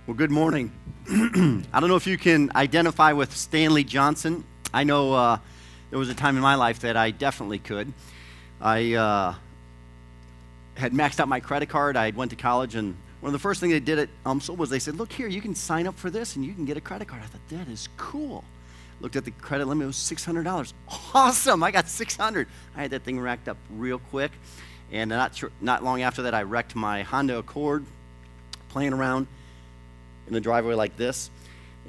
Well, good morning. I don't know if you can identify with Stanley Johnson. I know there was a time in my life that I definitely could. I had maxed out my credit card. I went to college, and one of the first things they did at UMSL was they said, look here, you can sign up for this, and you can get a credit card. I thought, that is cool. Looked at the credit limit, it was $600. Awesome, I got $600. I had that thing racked up real quick, and not long after that, I wrecked my Honda Accord playing around in the driveway like this,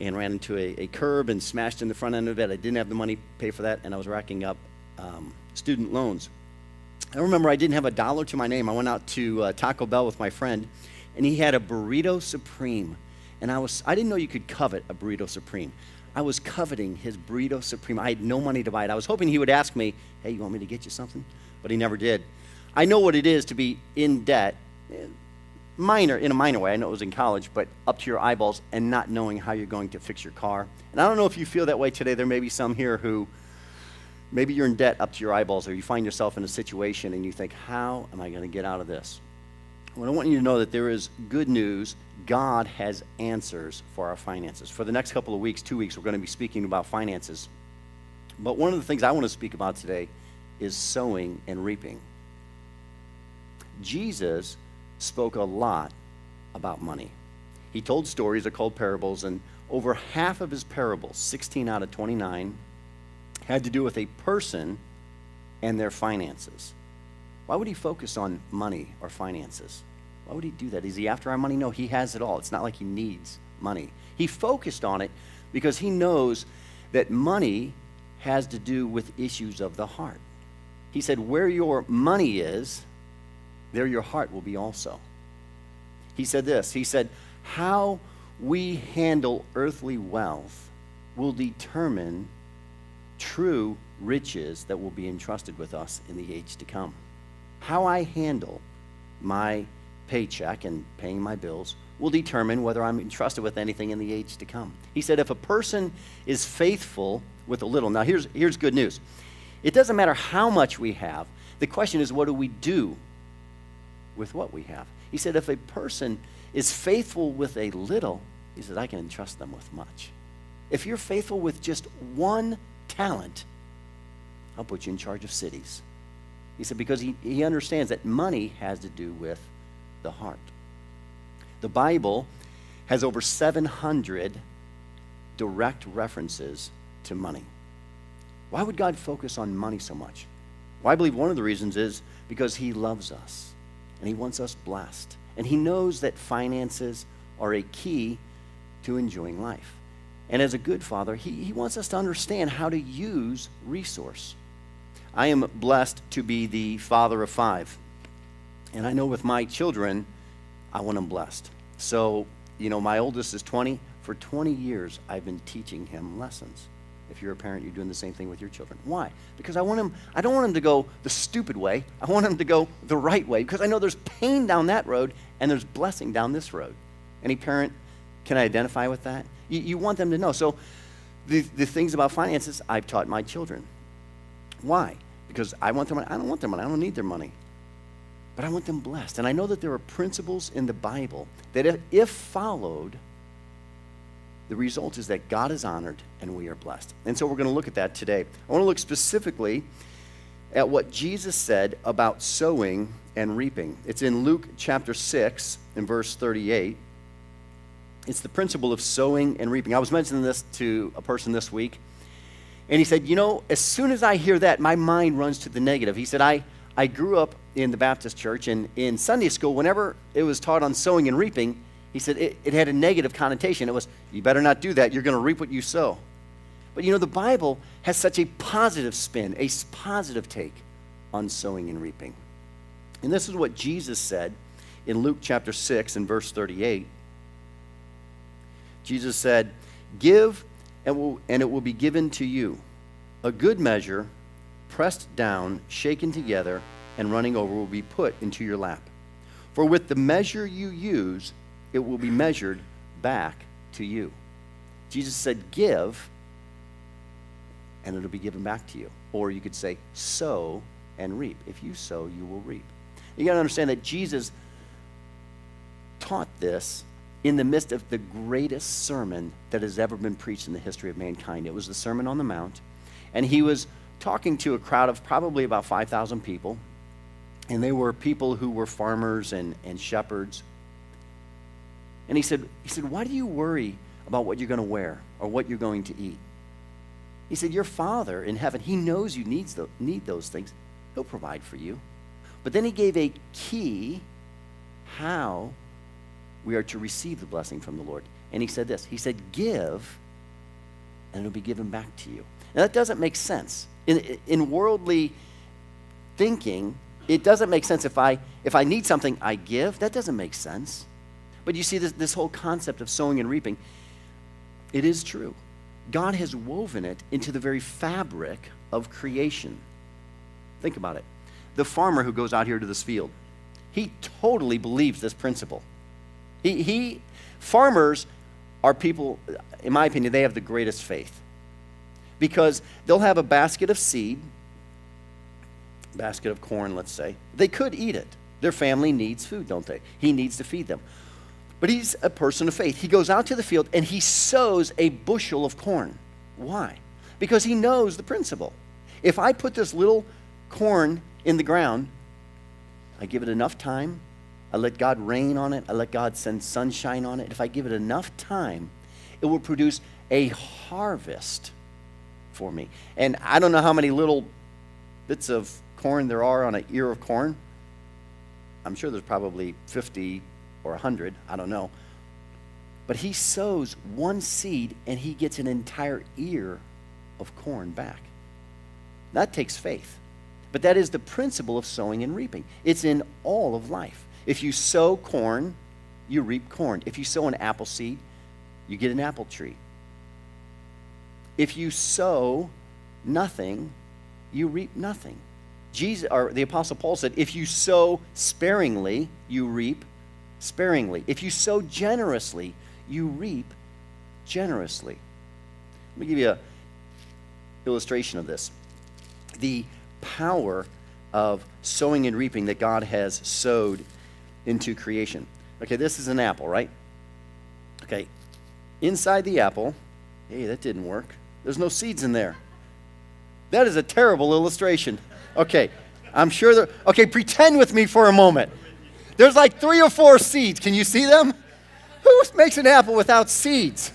and ran into a curb and smashed in the front end of it. I didn't have the money to pay for that, and I was racking up student loans. I remember I didn't have $1 to my name. I went out to Taco Bell with my friend, and he had a Burrito Supreme, and I didn't know you could covet a Burrito Supreme. I was coveting his Burrito Supreme. I had no money to buy it. I was hoping he would ask me, hey, you want me to get you something? But he never did. I know what it is to be in debt, in a minor way. I know it was in college, but up to your eyeballs and not knowing how you're going to fix your car. And I don't know if you feel that way today. There may be some here who maybe you're in debt up to your eyeballs, or you find yourself in a situation and you think, how am I going to get out of this? Well, I want you to know that there is good news. God has answers for our finances. For the next couple of weeks, 2 weeks, we're going to be speaking about finances. But one of the things I want to speak about today is sowing and reaping. Jesus spoke a lot about money. He told stories, they're called parables, and over half of his parables, 16 out of 29, had to do with a person and their finances. Why would he focus on money or finances? Why would he do that? Is he after our money? No, he has it all. It's not like he needs money. He focused on it because he knows that money has to do with issues of the heart. He said, where your money is, there your heart will be also. He said this, he said, how we handle earthly wealth will determine true riches that will be entrusted with us in the age to come. How I handle my paycheck and paying my bills will determine whether I'm entrusted with anything in the age to come. He said, if a person is faithful with a little, now here's good news. It doesn't matter how much we have. The question is, what do we do with what we have? He said, if a person is faithful with a little, he said, I can entrust them with much. If you're faithful with just one talent, I'll put you in charge of cities. He said, because he understands that money has to do with the heart. The Bible has over 700 direct references to money. Why would God focus on money so much? Well, I believe one of the reasons is because he loves us and he wants us blessed. And he knows that finances are a key to enjoying life. And as a good father, he wants us to understand how to use resource. I am blessed to be the father of 5. And I know with my children, I want them blessed. So, my oldest is 20. For 20 years, I've been teaching him lessons. If you're a parent, you're doing the same thing with your children. Why? Because I don't want him to go the stupid way. I want him to go the right way, because I know there's pain down that road and there's blessing down this road. Any parent can identify with that? You want them to know. So the things about finances, I've taught my children. Why? Because I want their money. I don't want their money. I don't need their money. But I want them blessed. And I know that there are principles in the Bible that if followed, the result is that God is honored and we are blessed. And so we're going to look at that today. I want to look specifically at what Jesus said about sowing and reaping. It's in Luke chapter 6 and verse 38. It's the principle of sowing and reaping. I was mentioning this to a person this week, and he said, as soon as I hear that, my mind runs to the negative. He said, I grew up in the Baptist church, and in Sunday school, whenever it was taught on sowing and reaping, he said it had a negative connotation. It was, you better not do that. You're going to reap what you sow. But the Bible has such a positive spin, a positive take on sowing and reaping. And this is what Jesus said in Luke chapter 6 and verse 38. Jesus said, give and it will be given to you. A good measure, pressed down, shaken together, and running over will be put into your lap. For with the measure you use, it will be measured back to you. Jesus said, give, and it'll be given back to you. Or you could say, sow and reap. If you sow, you will reap. You got to understand that Jesus taught this in the midst of the greatest sermon that has ever been preached in the history of mankind. It was the Sermon on the Mount, and he was talking to a crowd of probably about 5,000 people, and they were people who were farmers and shepherds. And he said, why do you worry about what you're going to wear or what you're going to eat? He said, your Father in heaven, he knows you need those things. He'll provide for you. But then he gave a key how we are to receive the blessing from the Lord. And he said this, he said, give, and it'll be given back to you. Now that doesn't make sense. In worldly thinking, it doesn't make sense if I need something, I give. That doesn't make sense. But you see this whole concept of sowing and reaping, it is true. God has woven it into the very fabric of creation. Think about it. The farmer who goes out here to this field, he totally believes this principle. Farmers are people, in my opinion, they have the greatest faith. Because they'll have a basket of seed, basket of corn, let's say. They could eat it. Their family needs food, don't they? He needs to feed them. But he's a person of faith. He goes out to the field and he sows a bushel of corn. Why? Because he knows the principle. If I put this little corn in the ground, I give it enough time, I let God rain on it, I let God send sunshine on it. If I give it enough time, it will produce a harvest for me. And I don't know how many little bits of corn there are on an ear of corn. I'm sure there's probably 50 or 100, I don't know. But he sows one seed and he gets an entire ear of corn back. That takes faith. But that is the principle of sowing and reaping. It's in all of life. If you sow corn, you reap corn. If you sow an apple seed, you get an apple tree. If you sow nothing, you reap nothing. The Apostle Paul said, if you sow sparingly, you reap sparingly. If you sow generously, you reap generously. Let me give you an illustration of this. The power of sowing and reaping that God has sowed into creation. Okay, this is an apple, right? Okay, inside the apple, hey, that didn't work. There's no seeds in there. That is a terrible illustration. Okay, I'm sure okay, pretend with me for a moment. There's like 3 or 4 seeds. Can you see them? Who makes an apple without seeds?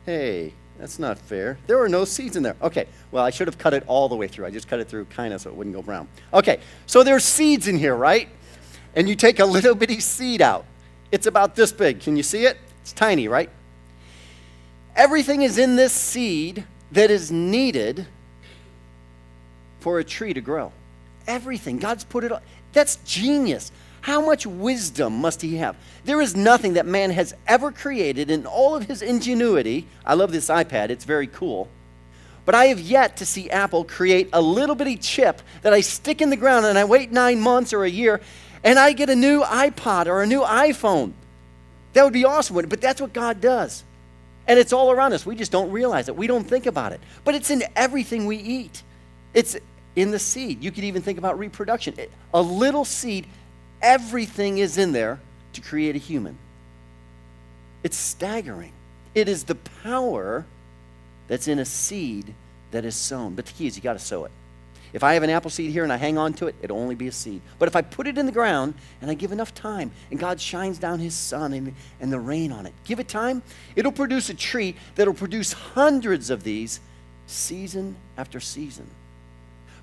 Hey, that's not fair. There were no seeds in there. Okay, well, I should have cut it all the way through. I just cut it through kind of so it wouldn't go brown. Okay, so there's seeds in here, right? And you take a little bitty seed out. It's about this big. Can you see it? It's tiny, right? Everything is in this seed that is needed for a tree to grow. Everything. God's put it all. That's genius. How much wisdom must he have? There is nothing that man has ever created in all of his ingenuity. I love this iPad. It's very cool. But I have yet to see Apple create a little bitty chip that I stick in the ground and I wait 9 months or a year and I get a new iPod or a new iPhone. That would be awesome, but that's what God does. And it's all around us. We just don't realize it. We don't think about it. But it's in everything we eat. It's in the seed. You could even think about reproduction. A little seed, everything is in there to create a human. It's staggering. It is the power that's in a seed that is sown. But the key is you got to sow it. If I have an apple seed here and I hang on to it, it'll only be a seed. But if I put it in the ground and I give enough time and God shines down his sun and the rain on it, give it time, it'll produce a tree that'll produce hundreds of these season after season.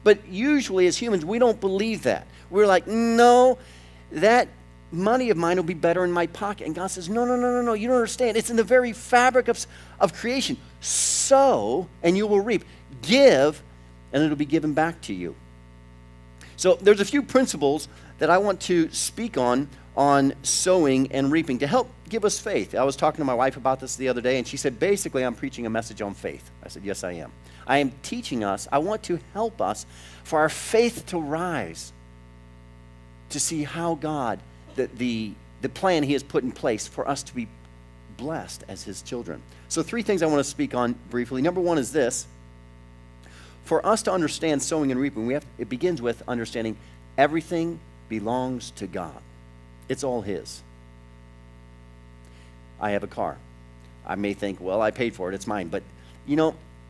But usually as humans, we don't believe that. We're like, no, that money of mine will be better in my pocket. And God says, no, you don't understand. It's in the very fabric of creation. Sow and you will reap. Give and it'll be given back to you. So there's a few principles that I want to speak on sowing and reaping to help give us faith. I was talking to my wife about this the other day, and she said, basically, I'm preaching a message on faith. I said, yes, I am. I am teaching us, I want to help us for our faith to rise, to see how God, the plan he has put in place for us to be blessed as his children. So 3 things I want to speak on briefly. Number 1 is this. For us to understand sowing and reaping, it begins with understanding everything belongs to God. It's all his. I have a car. I may think, well, I paid for it, it's mine. But,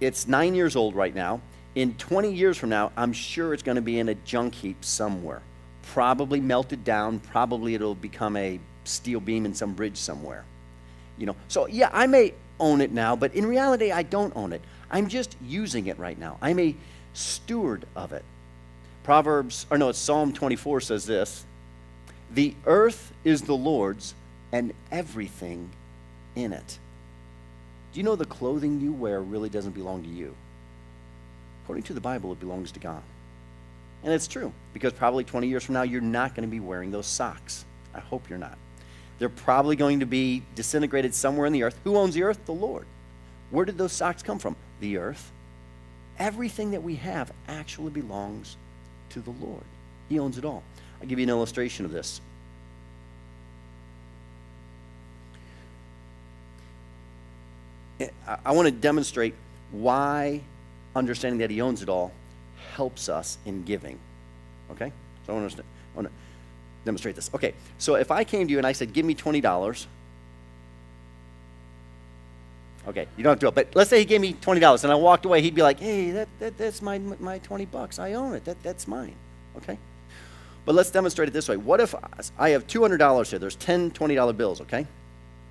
it's 9 years old right now. In 20 years from now, I'm sure it's going to be in a junk heap somewhere. Probably melted down. Probably it'll become a steel beam in some bridge somewhere. So yeah, I may own it now, but in reality, I don't own it. I'm just using it right now. I'm a steward of it. Psalm 24 says this: "The earth is the Lord's and everything in it." Do you know the clothing you wear really doesn't belong to you? According to the Bible, it belongs to God. And it's true, because probably 20 years from now, you're not going to be wearing those socks. I hope you're not. They're probably going to be disintegrated somewhere in the earth. Who owns the earth? The Lord. Where did those socks come from? The earth. Everything that we have actually belongs to the Lord. He owns it all. I'll give you an illustration of this. I want to demonstrate why understanding that he owns it all helps us in giving. Okay? So I want to demonstrate this. Okay, so if I came to you and I said, give me $20. Okay, you don't have to do it, but let's say he gave me $20 and I walked away, he'd be like, hey, that's my $20. I own it. That's mine. Okay? But let's demonstrate it this way. What if I have $200 here? There's 10 $20 bills, okay?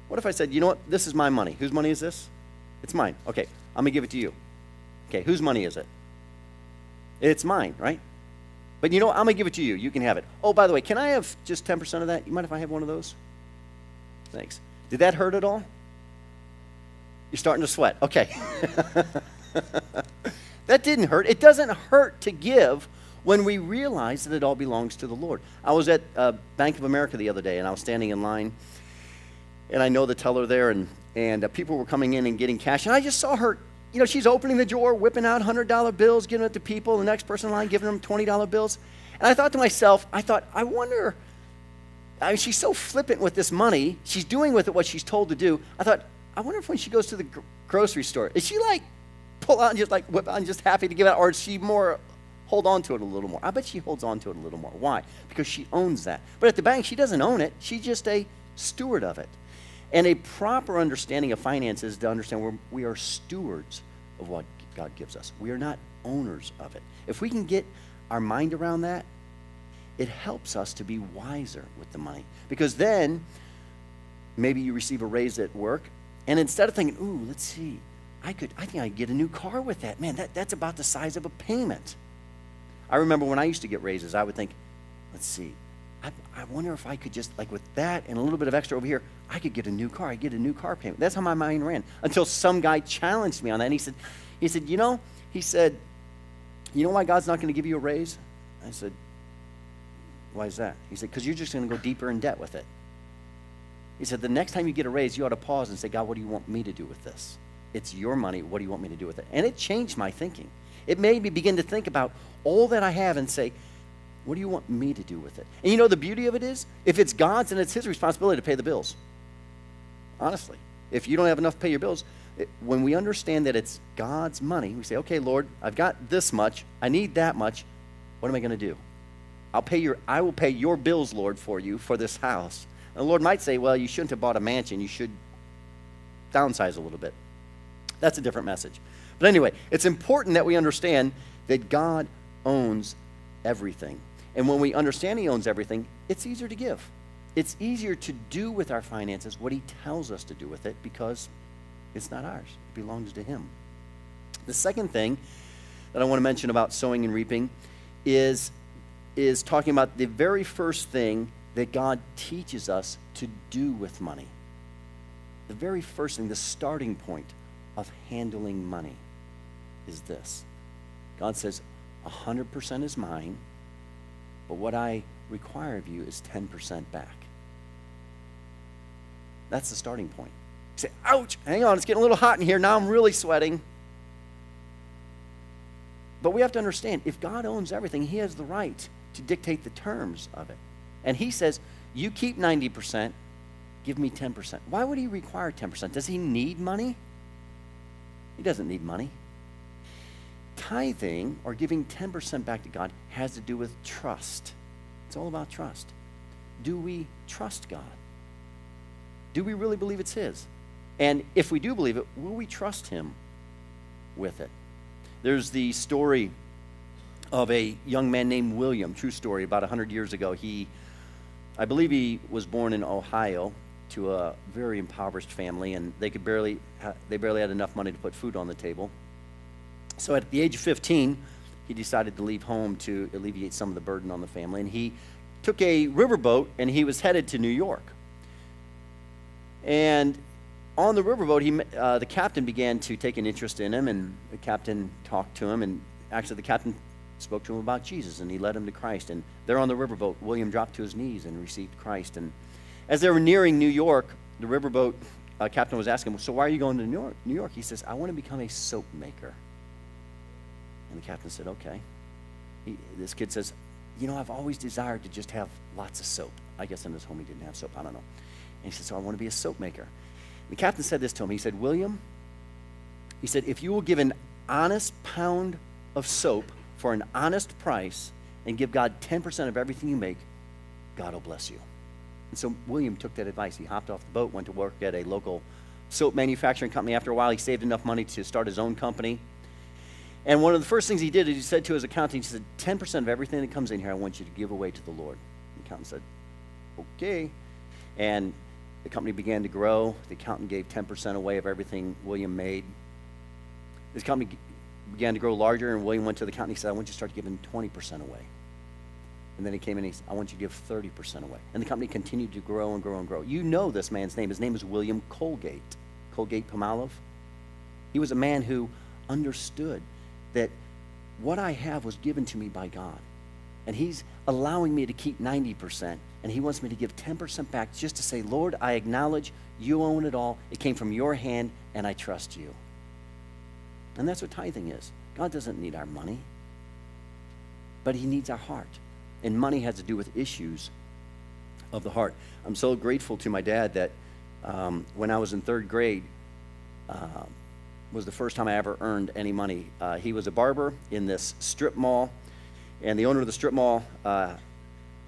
What if I said, you know what? This is my money. Whose money is this? It's mine. Okay, I'm going to give it to you. Okay, whose money is it? It's mine, right? But you know what? I'm going to give it to you. You can have it. Oh, by the way, can I have just 10% of that? You mind if I have one of those? Thanks. Did that hurt at all? You're starting to sweat. Okay. That didn't hurt. It doesn't hurt to give when we realize that it all belongs to the Lord. I was at Bank of America the other day, and I was standing in line, and I know the teller there, and people were coming in and getting cash, and I just saw her. She's opening the drawer, whipping out $100 bills, giving it to people, the next person in line giving them $20 bills. And I thought to myself, I wonder, she's so flippant with this money. She's doing with it what she's told to do. I wonder if when she goes to the grocery store, is she like pull out and just like whip out and just happy to give out, or is she more hold on to it a little more? I bet she holds on to it a little more. Why? Because she owns that. But at the bank, she doesn't own it. She's just a steward of it. And a proper understanding of finances to understand we are stewards of what God gives us. We are not owners of it. If we can get our mind around that, it helps us to be wiser with the money. Because then, maybe you receive a raise at work, and instead of thinking, ooh, let's see, I think I could get a new car with that. Man, that's about the size of a payment. I remember when I used to get raises, I would think, let's see, I wonder if I could just, like with that and a little bit of extra over here, I could get a new car. I get a new car payment. That's how my mind ran until some guy challenged me on that. And he said, you know why God's not going to give you a raise? I said, why is that? He said, because you're just going to go deeper in debt with it. He said, the next time you get a raise, you ought to pause and say, God, what do you want me to do with this? It's your money. What do you want me to do with it? And it changed my thinking. It made me begin to think about all that I have and say, what do you want me to do with it? And the beauty of it is, if it's God's, then it's his responsibility to pay the bills. Honestly. If you don't have enough to pay your bills, when we understand that it's God's money, we say, okay, Lord, I've got this much. I need that much. What am I going to do? I will pay your bills, Lord, for you, for this house. And the Lord might say, well, you shouldn't have bought a mansion. You should downsize a little bit. That's a different message. But anyway, it's important that we understand that God owns everything. And when we understand he owns everything, it's easier to give. It's easier to do with our finances what he tells us to do with it because it's not ours. It belongs to him. The second thing that I want to mention about sowing and reaping is talking about the very first thing that God teaches us to do with money. The very first thing, the starting point of handling money is this. God says, 100% is mine, but what I require of you is 10% back. That's the starting point. You say, ouch, hang on, it's getting a little hot in here. Now I'm really sweating. But we have to understand, if God owns everything, he has the right to dictate the terms of it. And he says, you keep 90%, give me 10%. Why would he require 10%? Does he need money? He doesn't need money. Tithing, or giving 10% back to God, has to do with trust. It's all about trust. Do we trust God? Do we really believe it's his? And if we do believe it, will we trust him with it? There's the story of a young man named William, true story, about 100 years ago. I believe he was born in Ohio to a very impoverished family, and they barely had enough money to put food on the table. So at the age of 15, he decided to leave home to alleviate some of the burden on the family, and he took a riverboat, and he was headed to New York. And on the riverboat, the captain began to take an interest in him, and the captain talked to him, and actually the captain spoke to him about Jesus, and he led him to Christ. And there on the riverboat, William dropped to his knees and received Christ. And as they were nearing New York, the riverboat captain was asking him, so why are you going to New York? He says, I want to become a soap maker. And the captain said, okay. This kid says, I've always desired to just have lots of soap. I guess in his home he didn't have soap, I don't know. And he said, so I want to be a soap maker. The captain said this to him. He said, William, he said, if you will give an honest pound of soap for an honest price and give God 10% of everything you make, God will bless you. And so William took that advice. He hopped off the boat, went to work at a local soap manufacturing company. After a while, he saved enough money to start his own company. And one of the first things he did is he said to his accountant, he said, 10% of everything that comes in here, I want you to give away to the Lord. The accountant said, okay. And the company began to grow. The accountant gave 10% away of everything William made. His company began to grow larger, and William went to the accountant. He said, I want you to start giving 20% away. And then he came in and he said, I want you to give 30% away. And the company continued to grow and grow and grow. You know this man's name. His name is William Colgate Palmolive. He was a man who understood that what I have was given to me by God. And he's allowing me to keep 90%, and he wants me to give 10% back just to say, Lord, I acknowledge you own it all. It came from your hand, and I trust you. And that's what tithing is. God doesn't need our money, but he needs our heart. And money has to do with issues of the heart. I'm so grateful to my dad that when I was in third grade, was the first time I ever earned any money. He was a barber in this strip mall, and the owner of the strip mall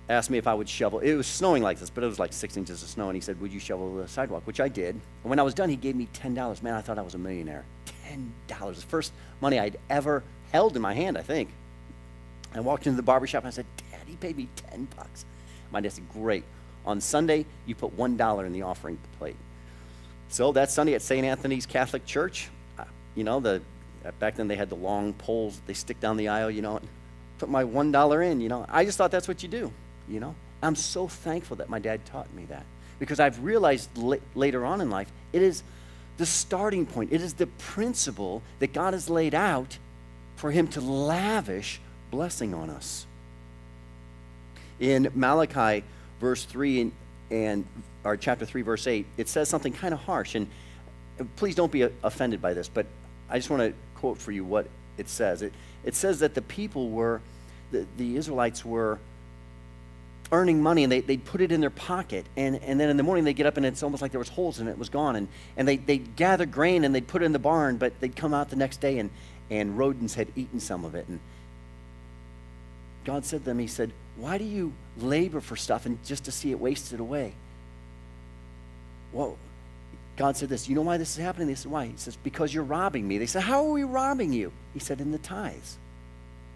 asked me if I would shovel. It was snowing like this, but it was like 6 inches of snow, and he said, would you shovel the sidewalk? Which I did. And when I was done, he gave me $10. Man, I thought I was a millionaire. $10. The first money I'd ever held in my hand, I think. I walked into the barber shop, and I said, Dad, he paid me $10. My dad said, great. On Sunday, you put $1 in the offering plate. So that Sunday at St. Anthony's Catholic Church, back then they had the long poles they stick down the aisle, put my $1 in, I just thought that's what you do, I'm so thankful that my dad taught me that, because I've realized later on in life, it is the starting point. It is the principle that God has laid out for him to lavish blessing on us. In Malachi verse 3 or chapter 3 verse 8, it says something kind of harsh, and please don't be offended by this, but I just want to quote for you what it says. It says that the Israelites were earning money, and they'd put it in their pocket, and then in the morning they'd get up, and it's almost like there was holes in it, it was gone, and they'd gather grain, and they'd put it in the barn, but they'd come out the next day, and rodents had eaten some of it. And God said to them, he said, why do you labor for stuff and just to see it wasted away? Well, God said this, you know why this is happening? They said, why? He says, because you're robbing me. They said, how are we robbing you? He said, in the tithes.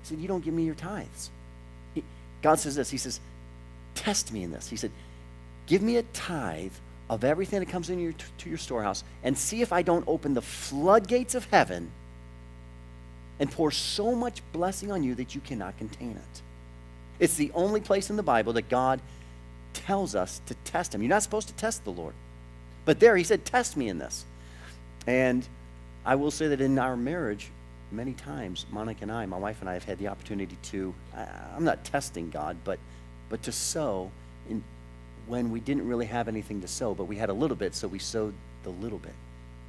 He said, you don't give me your tithes. God says this, he says, test me in this. He said, give me a tithe of everything that comes in to your storehouse, and see if I don't open the floodgates of heaven and pour so much blessing on you that you cannot contain it. It's the only place in the Bible that God tells us to test him. You're not supposed to test the Lord. But there, he said, test me in this. And I will say that in our marriage, many times, Monica and I, my wife and I, have had the opportunity to, I'm not testing God, but to sow when we didn't really have anything to sow, but we had a little bit, so we sowed the little bit.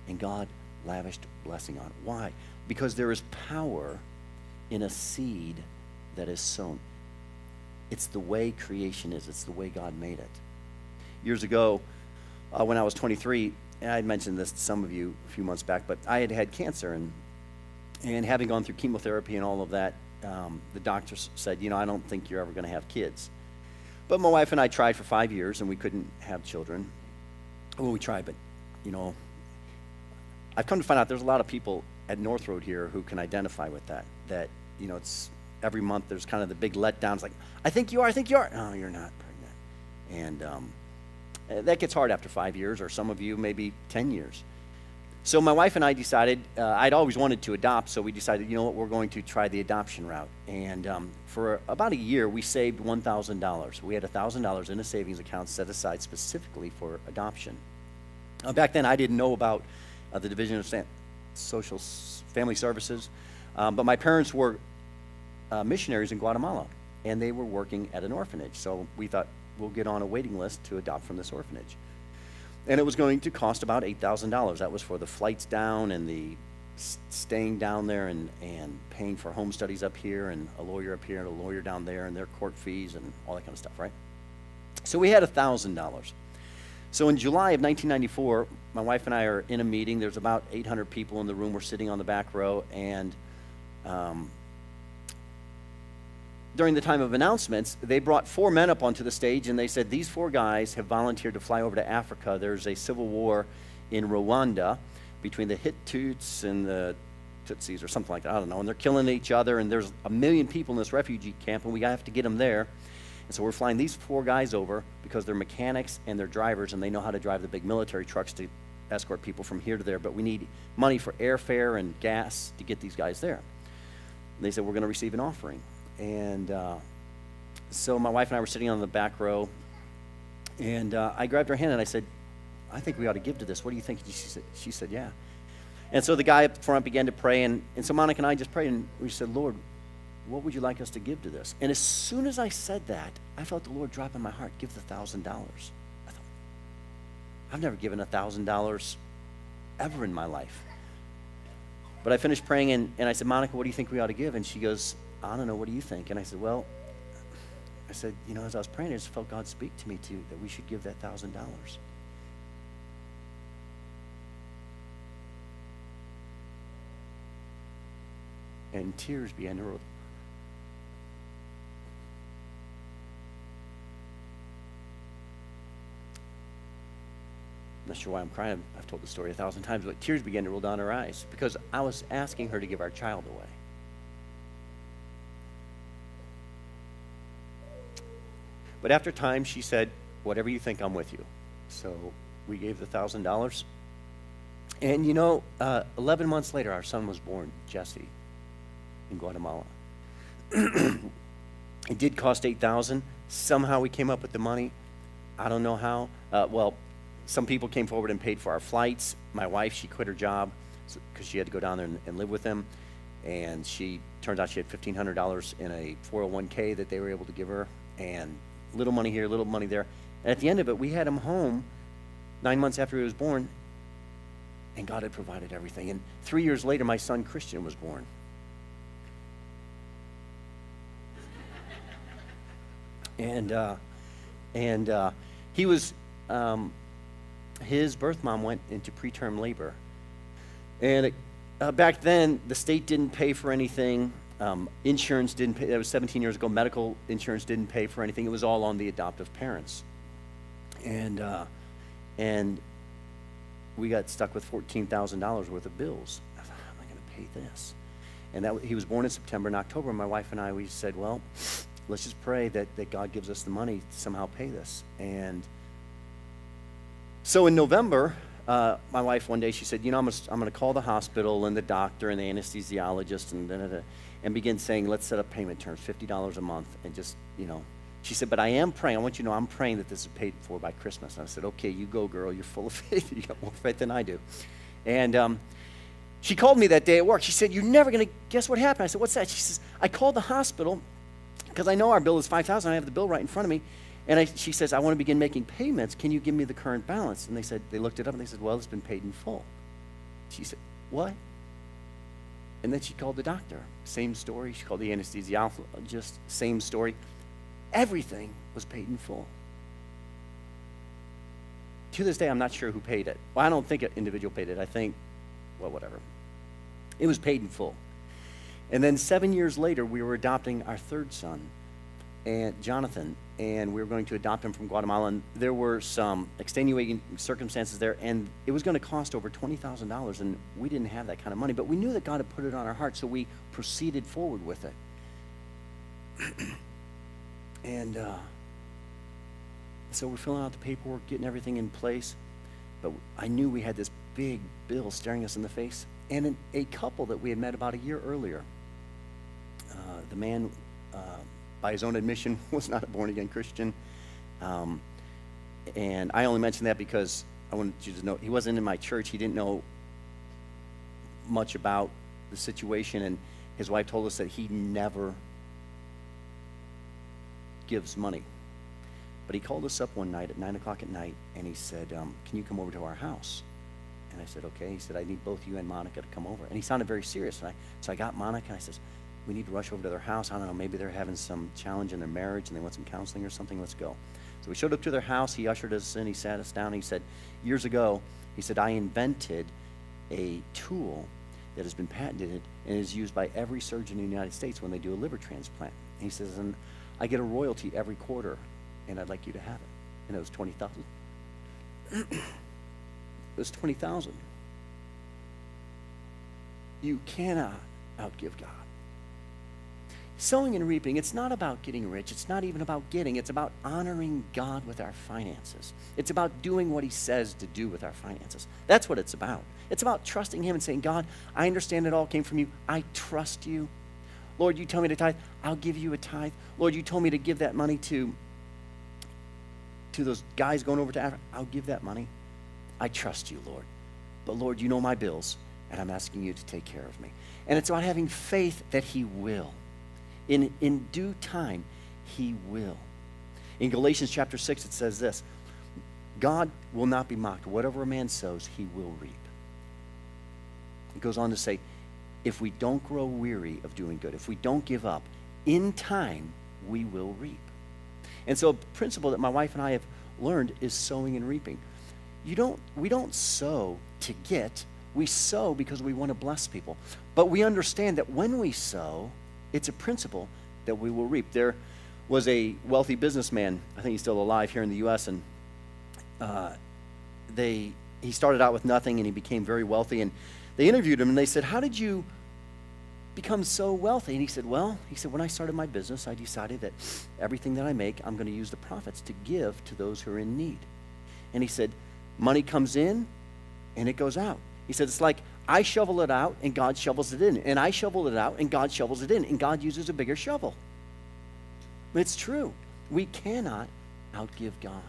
And God lavished blessing on it. Why? Because there is power in a seed that is sown. It's the way creation is. It's the way God made it. Years ago, when I was 23, and I had mentioned this to some of you a few months back, but I had had cancer, and having gone through chemotherapy and all of that, the doctors said, I don't think you're ever going to have kids. But my wife and I tried for 5 years, and we couldn't have children. Well, we tried, but, you know, I've come to find out there's a lot of people at NorthRoad here who can identify with that. That, you know, it's every month there's kind of the big letdowns, like, I think you are. No, you're not pregnant. And that gets hard after 5 years, or some of you maybe 10 years. So my wife and I decided, I'd always wanted to adopt, so we decided, you know what, we're going to try the adoption route. And for about a year, we saved $1,000. We had $1,000 in a savings account set aside specifically for adoption. Back then, I didn't know about the Division of Social Family Services, but my parents were missionaries in Guatemala, and they were working at an orphanage. So we thought, we'll get on a waiting list to adopt from this orphanage. And it was going to cost about $8,000. That was for the flights down and the staying down there and paying for home studies up here and a lawyer up here and a lawyer down there and their court fees and all that kind of stuff, right? So we had $1,000. So in July of 1994, my wife and I are in a meeting. There's about 800 people in the room. We're sitting on the back row, and during the time of announcements, they brought 4 men up onto the stage, and they said, these 4 guys have volunteered to fly over to Africa. There's a civil war in Rwanda between the Hittites and the Tutsis or something like that. I don't know. And they're killing each other, and there's 1 million people in this refugee camp, and we have to get them there. And so we're flying these 4 guys over because they're mechanics and they're drivers, and they know how to drive the big military trucks to escort people from here to there. But we need money for airfare and gas to get these guys there. And they said, we're going to receive an offering. And so my wife and I were sitting on the back row, and I grabbed her hand and I said, I think we ought to give to this. What do you think? She said, yeah. And so the guy up front began to pray, and so Monica and I just prayed, and we said, Lord, what would you like us to give to this? And as soon as I said that, I felt the Lord drop in my heart, give the $1,000. I thought, I've never given $1,000 ever in my life. But I finished praying, and I said, Monica, what do you think we ought to give? And she goes, I don't know, what do you think? And I said, well, you know, as I was praying, I just felt God speak to me that we should give that $1,000. And tears began to roll. I'm not sure why I'm crying. I've told the story 1,000 times, but tears began to roll down her eyes because I was asking her to give our child away. But after time, she said, whatever you think, I'm with you. So we gave the $1,000. And you know, 11 months later, our son was born, Jesse, in Guatemala. It did cost $8,000. Somehow we came up with the money. I don't know how. Well, some people came forward and paid for our flights. My wife, she quit her job because she had to go down there and live with them. And turns out she had $1,500 in a 401k that they were able to give her. And little money here, little money there. And at the end of it, we had him home 9 months after he was born, and God had provided everything. And 3 years later, my son Christian was born. And he was, his birth mom went into preterm labor. And back then, the state didn't pay for anything. Insurance didn't pay. That was 17 years ago. Medical insurance didn't pay for anything. It was all on the adoptive parents. And we got stuck with $14,000 worth of bills. I thought, how am I going to pay this? And he was born in September. In October, my wife and I, we said, well, let's just pray that God gives us the money to somehow pay this. And so in November, my wife one day, she said, you know, I'm going to call the hospital and the doctor and the anesthesiologist and begin saying, let's set up payment terms, $50 a month, and just, you know. She said, but I am praying. I want you to know I'm praying that this is paid for by Christmas. And I said, okay, you go, girl. You're full of faith. You got more faith than I do. And she called me that day at work. She said, you're never going to guess what happened. I said, what's that? She says, I called the hospital because I know our bill is $5,000. I have the bill right in front of me. And she says, I want to begin making payments. Can you give me the current balance? And they looked it up, and they said, well, it's been paid in full. She said, what? And then she called the doctor. Same story. She called the anesthesiologist. Same story. Everything was paid in full. To this day, I'm not sure who paid it. Well, I don't think an individual paid it. I think, well, whatever. It was paid in full. And then 7 years later, we were adopting our third son. and Jonathan, and we were going to adopt him from Guatemala, and there were some extenuating circumstances there, and it was going to cost over $20,000, and we didn't have that kind of money, but we knew that God had put it on our heart, so we proceeded forward with it. And so we're filling out the paperwork, getting everything in place, but I knew we had this big bill staring us in the face, and a couple that we had met about a year earlier, the man, by his own admission, was not a born-again Christian. And I only mention that because I wanted you to know he wasn't in my church. He didn't know much about the situation, and his wife told us that he never gives money. But he called us up one night at 9 o'clock at night, and he said, can you come over to our house? And I said, okay. He said, I need both you and Monica to come over. And he sounded very serious. So I got Monica, and I says, we need to rush over to their house. I don't know, maybe they're having some challenge in their marriage and they want some counseling or something. Let's go. So we showed up to their house. He ushered us in. He sat us down. He said, years ago, he said, I invented a tool that has been patented and is used by every surgeon in the United States when they do a liver transplant. And he says, and I get a royalty every quarter, and I'd like you to have it. And it was $20,000. It was $20,000. You cannot outgive God. Sowing and reaping, it's not about getting rich. It's not even about getting. It's about honoring God with our finances. It's about doing what he says to do with our finances. That's what it's about. It's about trusting him and saying, God, I understand it all came from you. I trust you. Lord, you tell me to tithe. I'll give you a tithe. Lord, you told me to give that money to those guys going over to Africa. I'll give that money. I trust you, Lord. But Lord, you know my bills, and I'm asking you to take care of me. And it's about having faith that he will. In due time, he will. In Galatians chapter 6, it says this, God will not be mocked. Whatever a man sows, he will reap. It goes on to say, if we don't grow weary of doing good, if we don't give up, in time, we will reap. And so a principle that my wife and I have learned is sowing and reaping. We don't sow to get, we sow because we want to bless people. But we understand that when we sow, it's a principle that we will reap. There was a wealthy businessman, I think he's still alive here in the U.S., and he started out with nothing and he became very wealthy, and they interviewed him and they said, how did you become so wealthy? And he said, when I started my business, I decided that everything that I make, I'm going to use the profits to give to those who are in need. And he said, money comes in and it goes out. He said, it's like I shovel it out and God shovels it in, and I shovel it out and God shovels it in, and God uses a bigger shovel. It's true. We cannot outgive God.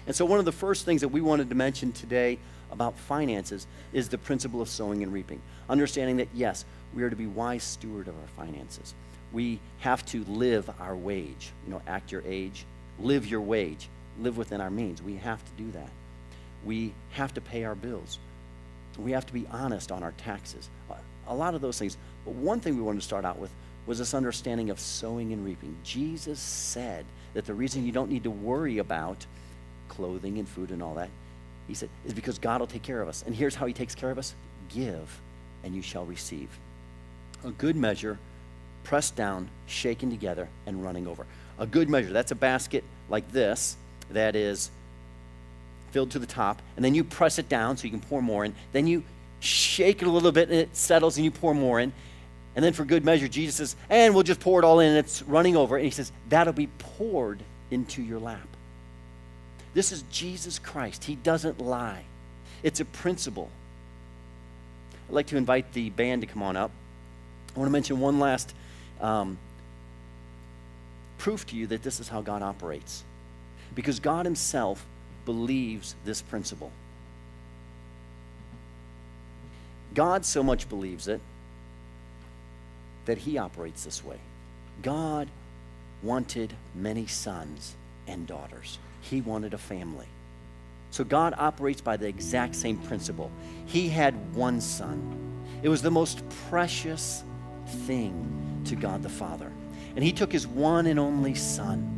And so one of the first things that we wanted to mention today about finances is the principle of sowing and reaping. Understanding that, yes, we are to be wise steward of our finances. We have to live our wage. Act your age, live your wage, live within our means. We have to do that. We have to pay our bills. We have to be honest on our taxes. A lot of those things. But one thing we wanted to start out with was this understanding of sowing and reaping. Jesus said that the reason you don't need to worry about clothing and food and all that, he said, is because God will take care of us. And here's how he takes care of us. Give, and you shall receive. A good measure, pressed down, shaken together, and running over. A good measure, that's a basket like this that is filled to the top, and then you press it down so you can pour more in. Then you shake it a little bit and it settles and you pour more in. And then for good measure, Jesus says, and we'll just pour it all in and it's running over. And he says, that'll be poured into your lap. This is Jesus Christ. He doesn't lie. It's a principle. I'd like to invite the band to come on up. I want to mention one last proof to you that this is how God operates. Because God himself believes this principle. God so much believes it that he operates this way. God wanted many sons and daughters. He wanted a family. So God operates by the exact same principle. He had one son. It was the most precious thing to God the Father. And he took his one and only son,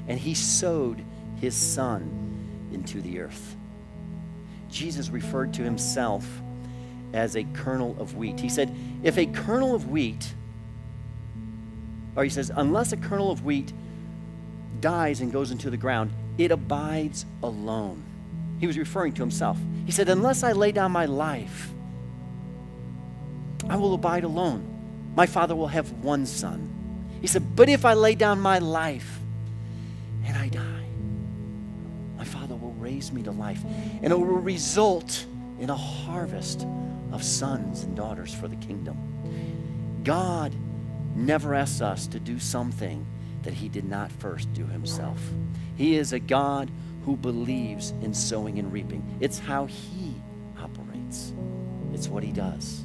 and he sowed his son into the earth. Jesus referred to himself as a kernel of wheat. He said, if a kernel of wheat Or he says, unless a kernel of wheat dies and goes into the ground, it abides alone. He was referring to himself. He said, unless I lay down my life, I will abide alone. My Father will have one son. He said, but if I lay down my life and I die, my Father will raise me to life, and it will result in a harvest of sons and daughters for the kingdom. God never asks us to do something that he did not first do himself. He is a God who believes in sowing and reaping. It's how he operates. It's what he does.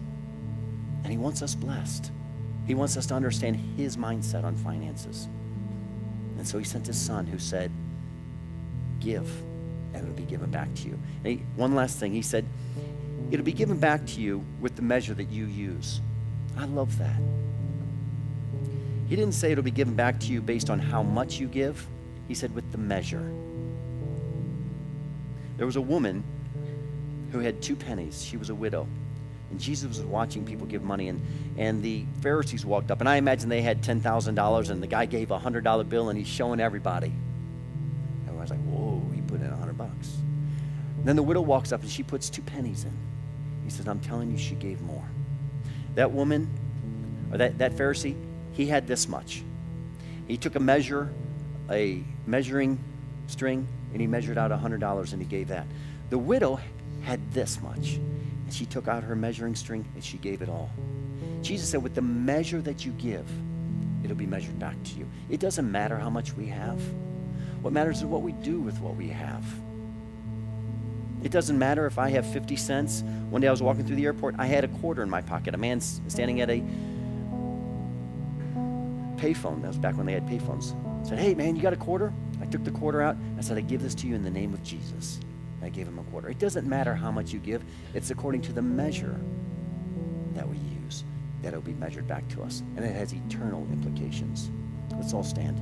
And he wants us blessed. He wants us to understand his mindset on finances. And so he sent his son who said, give, and it'll be given back to you. And one last thing, he said, it'll be given back to you with the measure that you use. I love that. He didn't say it'll be given back to you based on how much you give. He said with the measure. There was a woman who had 2 pennies. She was a widow. And Jesus was watching people give money, and the Pharisees walked up, and I imagine they had $10,000, and the guy gave a $100 bill, and he's showing everybody. Everyone's like, whoa, he put in $100. Then the widow walks up, and she puts 2 pennies in. He says, I'm telling you, she gave more. That woman, or that Pharisee, he had this much. He took a measuring string, and he measured out $100, and he gave that. The widow had this much, and she took out her measuring string, and she gave it all. Jesus said, with the measure that you give, it'll be measured back to you. It doesn't matter how much we have. What matters is what we do with what we have. It doesn't matter if I have 50 cents. One day I was walking through the airport, I had a quarter in my pocket. A man standing at a payphone, that was back when they had payphones, said, hey man, you got a quarter? I took the quarter out. I said, I give this to you in the name of Jesus. And I gave him a quarter. It doesn't matter how much you give. It's according to the measure that we use that it'll be measured back to us. And it has eternal implications. Let's all stand.